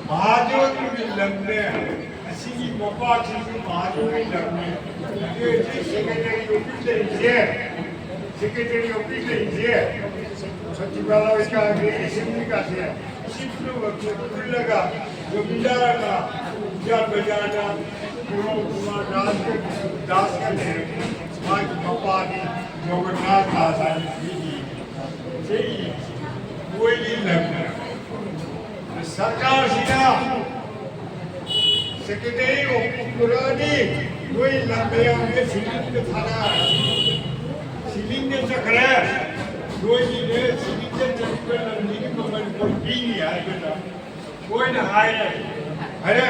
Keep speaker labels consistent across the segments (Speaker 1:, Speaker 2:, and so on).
Speaker 1: महादेव लमने असीगी मपा चीज़ महादेव लमने ये secretary office ले सचिवालय का असेंबली का से सिर्फ लगा जमींदार का जान बजाना कुमार दास का ले आज मपा की जगन्नाथ दास आई थी वही लमने सरकार सीधा सेक्रेटरी ऑफिस वही लंबे होंगे सिलिंग थाना सिलिंग चक्र वही ने सिलिंग चक्र लंबी की मगर कोई नहीं है बेटा कोई ना है अरे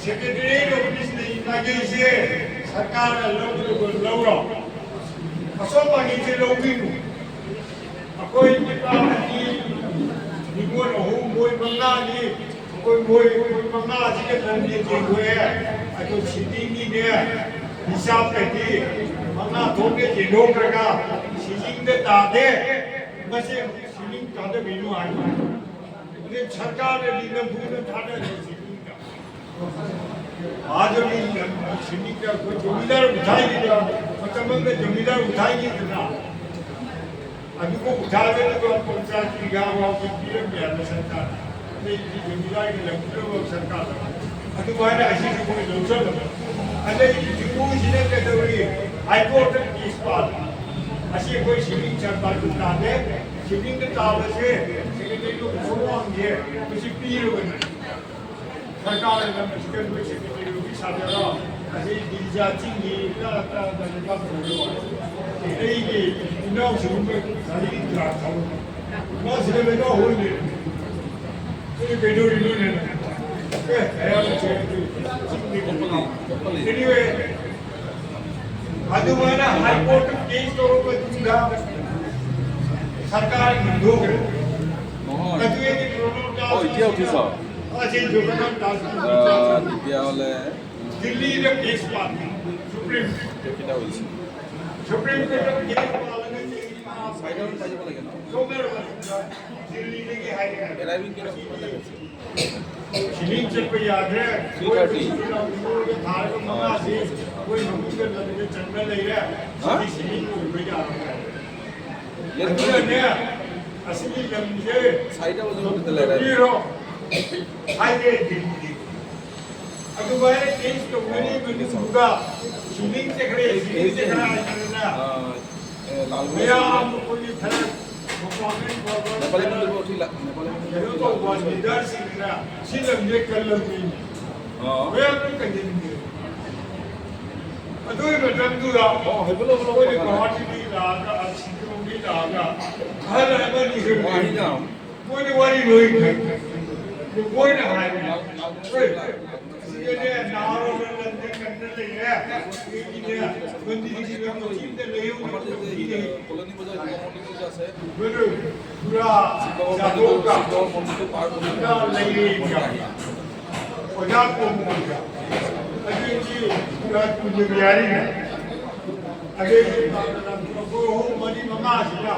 Speaker 1: सेक्रेटरी ऑफिस नहीं लगे से सरकार लोग रहा असो मांगी से लोग भी कोई डिपार्टमेंट निगोन हो कोई बंगा नहीं कोई बंगा आज के लंबे के हुए अजो सिटिंग ने हिसाब करती बंगा थोड़े के लोग रखा सिटिंग दे तादे बस सिटिंग तादे बिनु आई ये सरकार ने निगम पूर्ण थाने सिटिंग का आज भी सिटिंग का कोई जमींदार उठाएगी मतलब में जमींदार उठाएगी ना अभी को उठा दे तो पंचायत की गाँव की पीएम में आने सरकार ने ये जमींदार के लंबे वो सरकार अभी वहाँ ऐसी कोई लोचन अरे जिम्मू जिले के दौरी हाईकोर्ट की इस बात ऐसी कोई शिविंग सरकार को ताने शिविंग के ताबे से सेक्रेटरी को सोवांगे किसी पीर बने सरकार ने मिस्टर को सेक्रेटरी को भी साथ रहा ऐसे दिलजा चिंगी का दरबार बोलो ये इन्हों शुरू में सारी क्लास था ना सिर्फ में ना हो नहीं ये बेडोर इन्होंने anyway ಅದು ಮಾನ ಹೈಕೋರ್ಟ್ ಕೇಸ್ ತಗೋಬೇಕಿಲ್ಲ ಸರ್ಕಾರ ಹಿಂದೂ ಅದು ಏಕೆ
Speaker 2: 어, 이디야 어디서?
Speaker 1: ಅಜೆ ಜೋಗನಾಥ್ ದಾಸ್
Speaker 2: 이디야 원래
Speaker 1: दिल्ली रे केस पास सुप्रीम
Speaker 2: 여기다 어디서?
Speaker 1: सुप्रीम कोर्ट केस पालने के
Speaker 2: 사이드로 빠지고 나겠나?
Speaker 1: जो मेरे दिल्ली ने के हाई कर
Speaker 2: एराइविंग के लिए पता कैसे?
Speaker 1: शिलिंग चेक पे याद है
Speaker 2: 330
Speaker 1: थार को मंगा से कोई नौकरी कर लगे चंद्र ले रहा
Speaker 2: हाँ?
Speaker 1: शिलिंग को पे जा रहा है
Speaker 2: ये
Speaker 1: ने असली गंजे
Speaker 2: 사이드 어디서 그때 내라.
Speaker 1: हीरो हाईवे दिल्ली अब वाले केस तो मेरी बनी होगा शिलिंग चेक रे शिलिंग चेक रहा है ना
Speaker 2: लाल
Speaker 1: मेरा आपको कोई फर्क गवर्नमेंट
Speaker 2: नेपाली मंदिर में उठिला नेपाली मंदिर
Speaker 1: ये तो वन लीडर सिंगरा सिलम ये कलम नहीं 왜 आपको कंडेंगे अदोई बटन दूरा
Speaker 2: हेबलो
Speaker 1: कोई कहानी नहीं लागा सिंगरों नहीं लागा हर हर नहीं
Speaker 2: 뭐 아니냐?
Speaker 1: कोई वाली नहीं है कोई ना है ये नारों में लंदन करने लगे हैं ये बंदी की जगह में चिंता नहीं होती
Speaker 2: 콜로니 버저 콜로니 버저세.
Speaker 1: मेरे पूरा जागोगा
Speaker 2: मंदिर पार होने
Speaker 1: पूरा लगेगा ओजा को मुझे अजय जी पूरा तुझे बिहारी है अजय जी वो हो मनी ममा सिला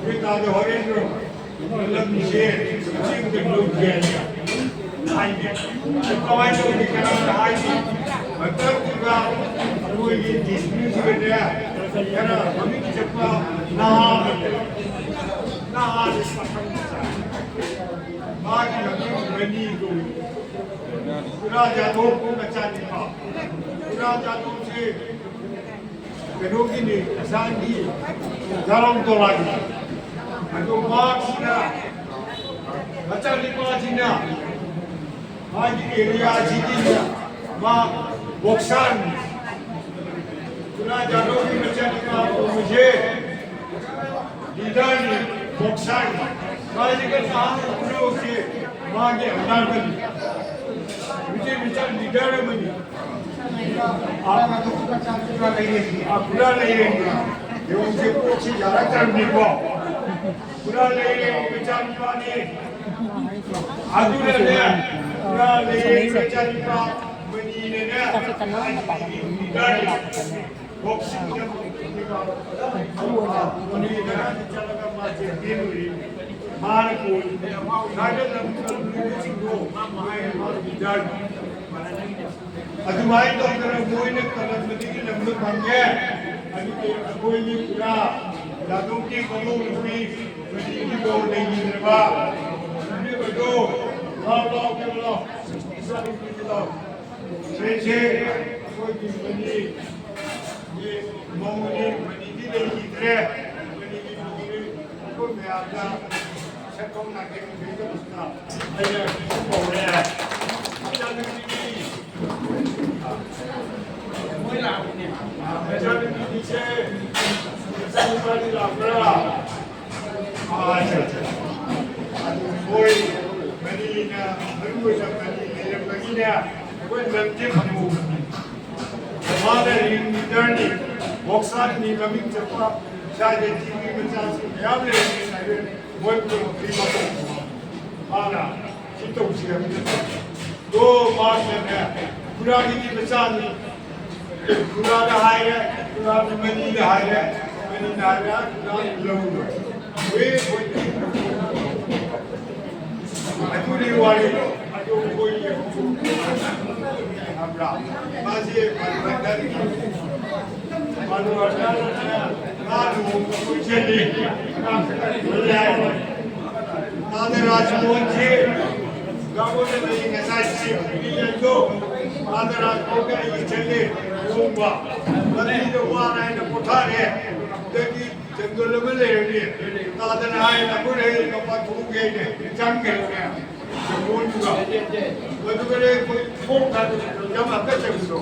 Speaker 1: ये ताज़ हो रहे हैं मतलब निशे चिंग के लोग जाएंगे आएंगे कमाई तो निकलना आएंगे मतलब पूरा वो ये डिस्प्यूट कर दिया यार हमें चप्पा ना बाकी हमें बनी को पूरा जादू को बचा दिया पूरा जादू से करोगी ने आसान दी गरम तो लगी तो मार्क्स ना बचा लिपा जीना आज एरिया जीती ना माँ बॉक्सन पूरा जादू की बचा लिपा मुझे लीडर ने बॉक्सन आज के साथ लोग से माँ के अंदर बनी मुझे विचार लीडर बनी आप पूरा नहीं रहेंगे ये उनसे पूछी ज़्यादा कर नहीं पाओ पूरा नहीं रहेंगे विचार निभाने आदू रहने पूरा नहीं रहेंगे विचार निभा बनी ने लीडर बॉक्सिंग जब उन्हें इधर चला का मार्च दिन हुई 마르고 나는 친구 잘 아주 많이 동그란 보이는 그런 분위기 너무 관계 아니 보이니까 나동기 공동이 분위기 보내기 봐 그리고 나도 제제 거기 분이 이 몸이 분위기 내기들에 분위기 보는 그 매하다 세통 나게 되게 좋다 아니야 뭐래 자는 이제 상관이 나더라 boy Medina baru sampai di Medina buat nanti kamu mana ini journey boxan ni kami cepat saja tinggi macam siapa yang saya buat terima mana kita usia do mana kurang ini macam ni kurang haya kurang Medina haya kurang lalu Aduri wali, aduri koi hamra. Masih bandar, bandar malu jadi. Nade Rajmohan ji, gawo ne nahi kasai ini jo. Nade Rajmohan ka ini chले rumba. Nadi jo wara hai na puthare. Jadi जंगल में ले रही है तादन आए ना बुरे कपा धूप गए ने जंग गए ने जमून जुगा मधुबरे कोई फोक था जब आपका चंगो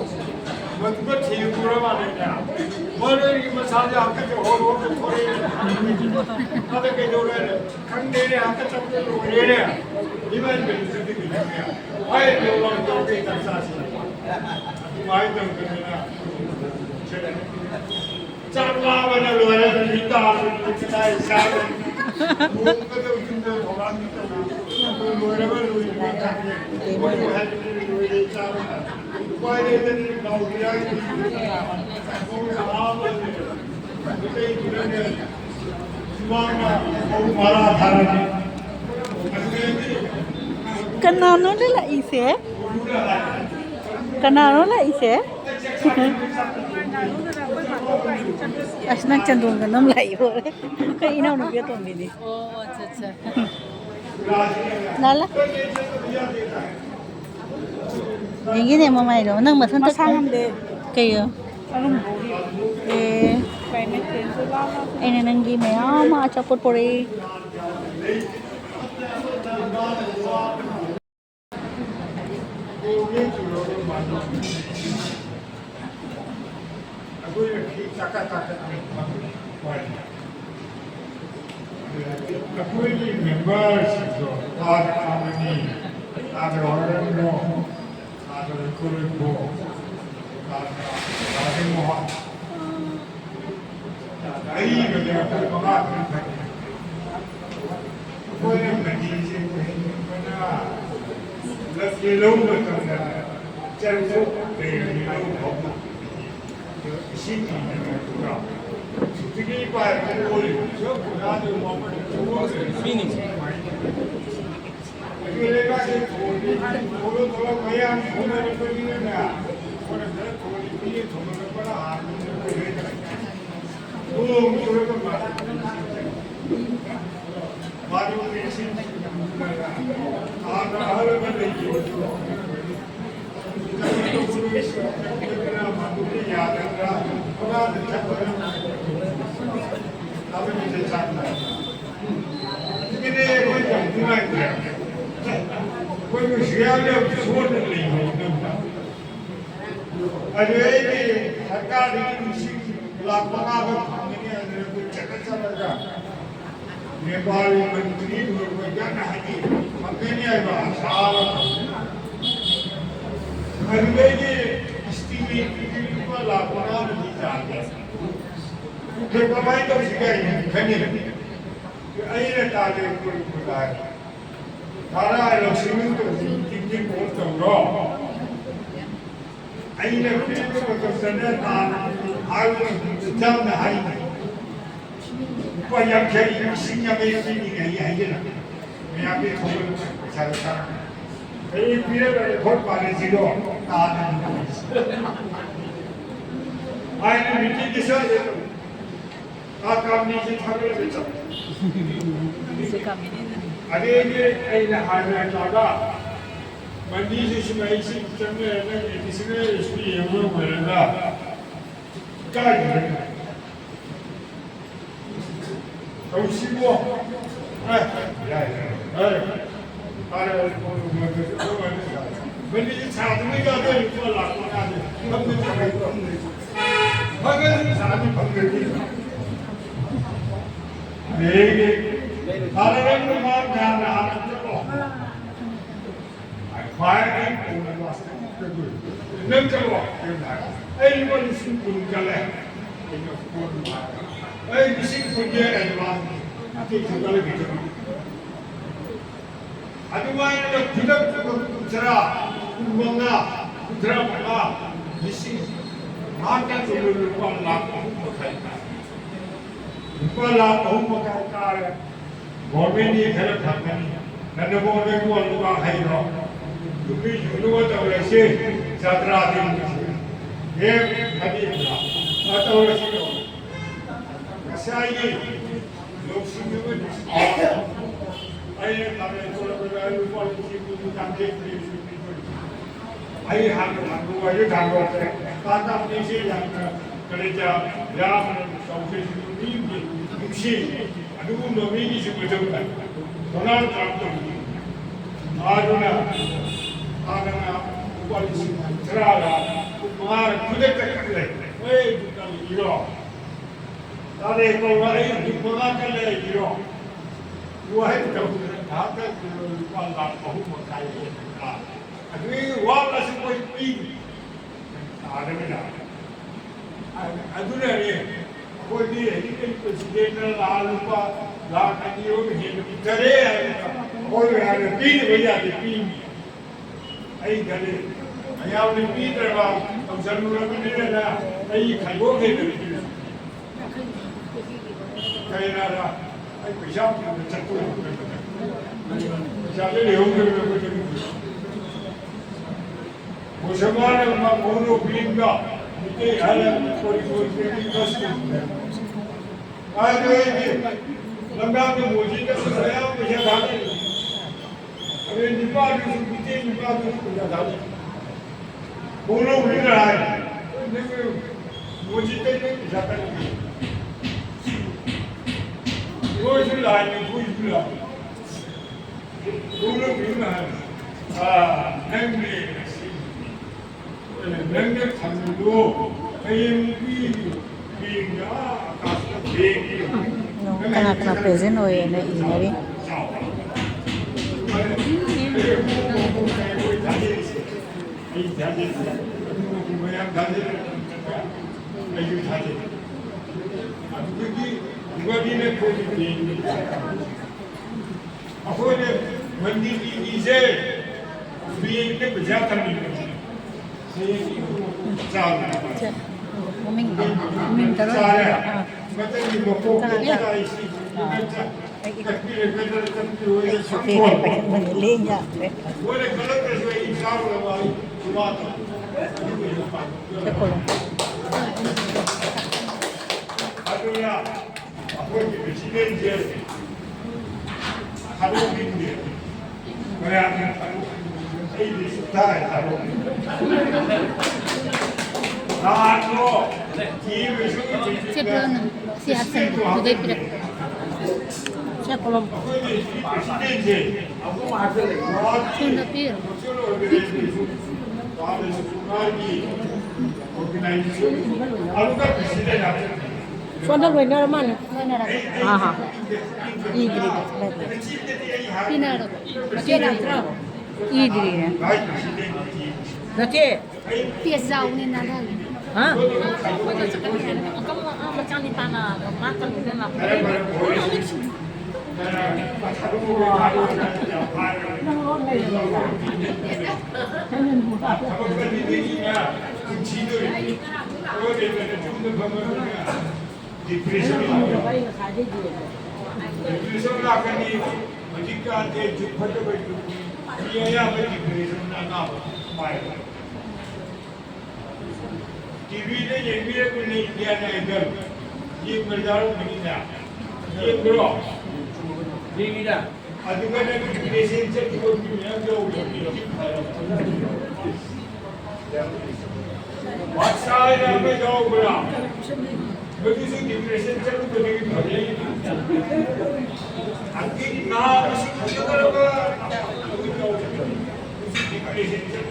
Speaker 1: मधुबर ठीक पूरा माने ना मरे की मसाले आपके जो हो थोड़े तादे के जो रहे खंडे ने आपके चंगो लोग ये ने इवन में जिंदगी में आए लोग जो के तसास माय तो करना चावला बना लोहे का नीता कितना हिस्सा है वो कदम किंतु होगा नीता वो लोहे में लोहे माता है वो लोहे लोहे चावला कोई नहीं नौकरियां वो आराम है इतने सुमाना वो मारा धारण
Speaker 3: Kenapa lah isi? Kenapa isi? Asnak cendung kan nam lai ho re. Ina nu biar tu mini.
Speaker 4: Oh, अच्छा।
Speaker 3: Nala. Ini ni mama itu, nang macam tu kan? Kayo. Ini nang gini, ama capur pori.
Speaker 1: Aku ini cakap aku ini members itu ada kami ada orang no ada kuribu ada moh ai kerja pengat aku ini menjadi sebenarnya lebih lama kerja jauh dari lama 신이 있구나. 특히 봐야 올리. 저 부가도 뭐
Speaker 2: Meaning.
Speaker 1: 그래가 그 도로 돌아가야 돈을 벌리는 거야. 그래서 돈이 비에 돈을 벌어 안 되는 거야. 그러고 말이야. 말이 되신 아, 하려면 되지. कोई शियाले छोड़ नहीं अरे सरकार लापता चक्कर चलेगा नेपाली मंत्री जन हाजी मकनी आएगा साल अंग्रेजी स्थिति को लापता नहीं जाते देखो भाई तो शिकायत खनी अरे ताले कोई बुलाए थारा लक्ष्मी तो जिंदगी बहुत तंगो अरे फिर तो सने तान आग जम high 누가 양캐리 식량의 끼니가 아니잖아. 내 앞에 돈을 잘 살아. 이 비례를 돌파해지고 나는 거 있어. 아이는 밑에 계셔야 돼요. 아까 미지 타고 있었죠. 아니 이제 아이는 하나다가 만디지 심하이시 때문에 에디스는 수리 영어 말한다. 까지. 오시고 만디지 사람이가 될 거라 나는 한번 잡아있고 하긴 사람이 방금 내게 다른 마음 하나 들고 과연 오늘 왔을 때 능글고 일본 신분gal에 이 신분계에 와 그걸 믿어 아주마이는 부담 들어 뭔가 들어가 이신 마음의 소리를 빨라고 못할까 고민이 그렇다면 나는 모든 걸 누가 해요 그게 유노가 떠올라시 자들아들 예 가디입니다 떠올라시고 사이에 욕심을 아예 다른 돌아가는 걸 지금 당대 그릴 수 있는 아예 한국과 이 당국에 반답되지 않는 그러자 야는 정세시는 임시 누구 놈이 지금 정말 도난 사람도 아주나 빨리 들어가 말 부대까지 왜 누가 이러 나의 거가 누가 갈래 이러 누가 했다고 다들 그 말라 너무 못 가이다 그 와라서 뭐이 아름이다 아주나니 거기 이렇게 시대를 나누고 나가니요 해드래 거기 하는 빈이 뭐야 빈 아이 가래 아야우리 빈들과 감사루라고 내려라 아이 갈고게 되는 가이나라 아이 그냥 잡고 자들 영들을 보고 무슨말을 막 모노 빈가 이게 하는 거리고 있는 것인데 아주 이제 남자도 뭐지 그래야 그냥 가는 왜 니빠도 밑에 니빠도 그냥 가지 모노 우리를 하지 근데 뭐지 때문에 잠깐 무엇을 하냐 무엇을 하냐 모노 우리를 하지 행리 능력 참여도 AMP
Speaker 3: kena present oh ya ini mình terus menilainya siap sudah tidak saya belum sudah pir sudah benar mana aha idri pinar idri nanti
Speaker 4: pisau ni nada
Speaker 3: hah
Speaker 4: macam di tanah makan udah lah
Speaker 1: depression depression लाकनी हजिकाते जुफट बैठू ये या में depression ना पाए TV ने ये भी एक नहीं किया ना इधर ये मर्दारों नहीं ना ये ब्रो ये मीरा अधिकारी डिप्रेशन से कोई भी नहीं जो बादशाह में जाओ बोला बड़ी सी डिप्रेशन से तो नहीं भले आखिर ना उसी करोगा डिप्रेशन से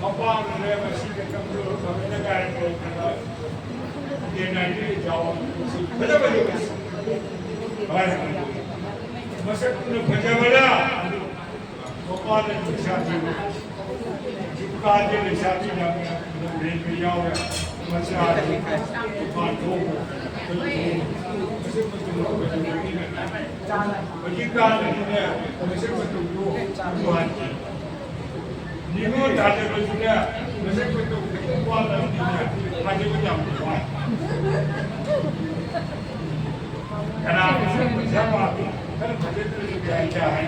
Speaker 1: पापा ने बस के कमजोर होने का कारण ये नहीं जाओ बड़ा बड़ा और मसक ने भजा बड़ा पापा ने शादी चिपका दे शादी ना ब्रेन में जाओगे मसला दुकान को बड़ी कार नहीं है वैसे मत लो दुकान की निमो डाले बजुना वैसे मत लो दुकान नहीं है आगे को जाम दुकान करा जब आप कर बजट में क्या है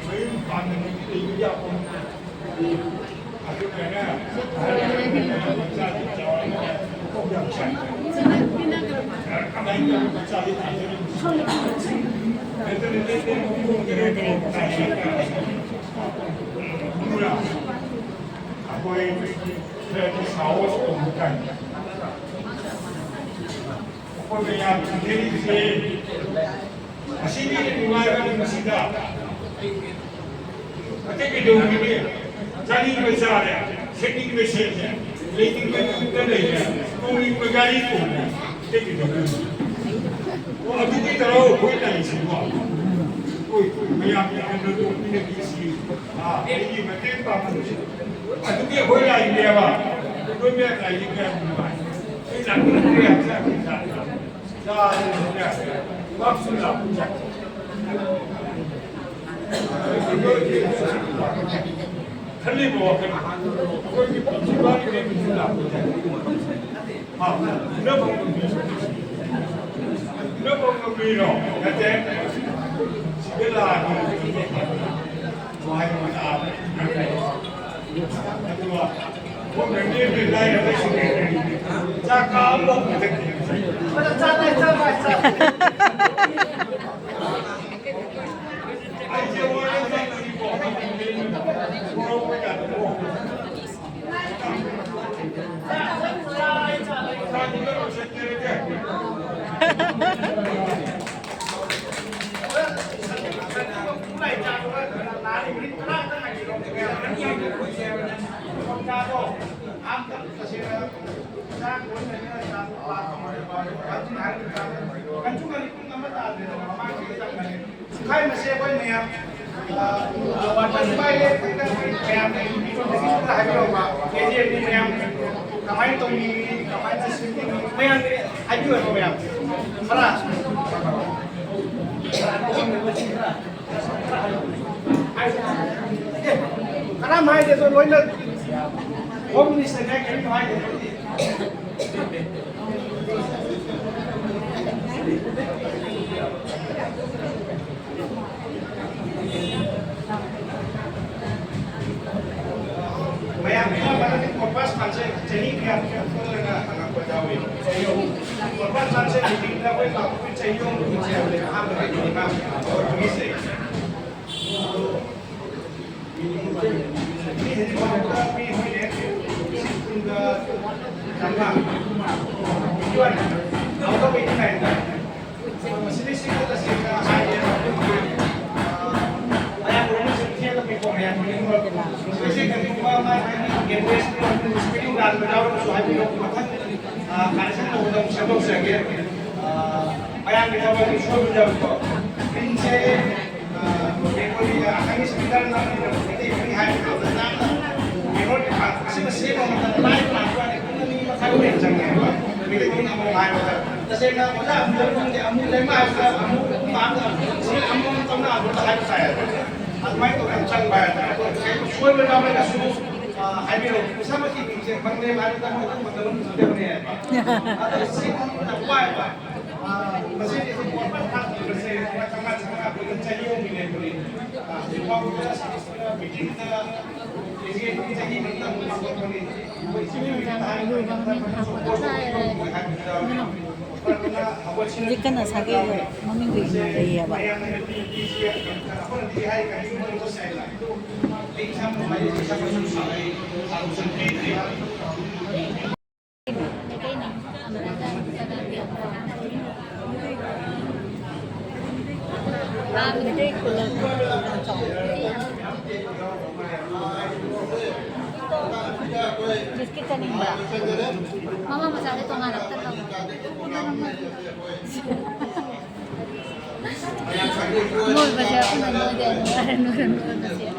Speaker 1: भाई काम नहीं की ये आपको जानी बेचारा है सेटिंग में शेर है लेकिन मैं तो नहीं है कोई बगाड़ी को ठीक है वो अभी की तरह कोई नहीं सुना कोई मैं आपके अंदर तो अपने किसी हां ये मैं तेरे पास अभी के हो रहा है मेरा तो मैं नहीं क्या हुआ ये लगता है अच्छा जा वापस ला खली मौके कोई भी जीवन में मिलना हां न बंगमी रो कहते सिगला वाई मत आप अथवा वो गंगे में लाए रहते हैं जा काम वो मतलब चाहता है ऐसे वो khai mà xe quay mẹ bạn phải bay lên cái mẹ này đi con cái là hai điều mà cái gì đi mẹ cảm ơn tôi cảm ơn chị suy nghĩ mẹ ai đưa cho mẹ phải cái năm hai để tôi nói lên hôm nay sẽ nghe cái hai để Korban sanse jadi kian kerana anak berjauh. Korban sanse jadi kita boleh lakukan cayung untuk siapa yang ham dengan imam atau misi. Ini hari kita pilih sehingga tanpa tujuan auto pilih lain. Masih kita sehingga saya ayah belum sekian lebih komersial. Masih kami memang Gameways speeding dan berjauh ke suatu tempat karena saya tahu dalam sebab saya ayam kita bagi suatu berjauh ke pince Gameways akan ini sekitar ini hari itu tentang Gameways masih mau minta live masukan ekonomi masalah yang jangan kita ini mau live saya nak mula amu lima amu saya amu tahu nak live saya atau itu kan jangan bayar suatu berjauh mereka suruh
Speaker 5: हाइवे로 부산밖에 이제 광대 많이 가면 뭐 때문에 masih itu buat apa bersih macam-macam aku mencari yang ini beri kalau kita bikin kita ini jadi kita mau ini
Speaker 4: Ini udah dulu bangunin aku tuh saya.
Speaker 3: Hindi ka na sakit. Maminggo yung iya ba?
Speaker 4: Lagay na. Ano na dyan?
Speaker 3: Hindi ko lang ng Just kita nimba.
Speaker 4: Mama, masyado itong anak talaga. Ano naman? Mall ba siya? Kung nanood yan. Nanood na siya.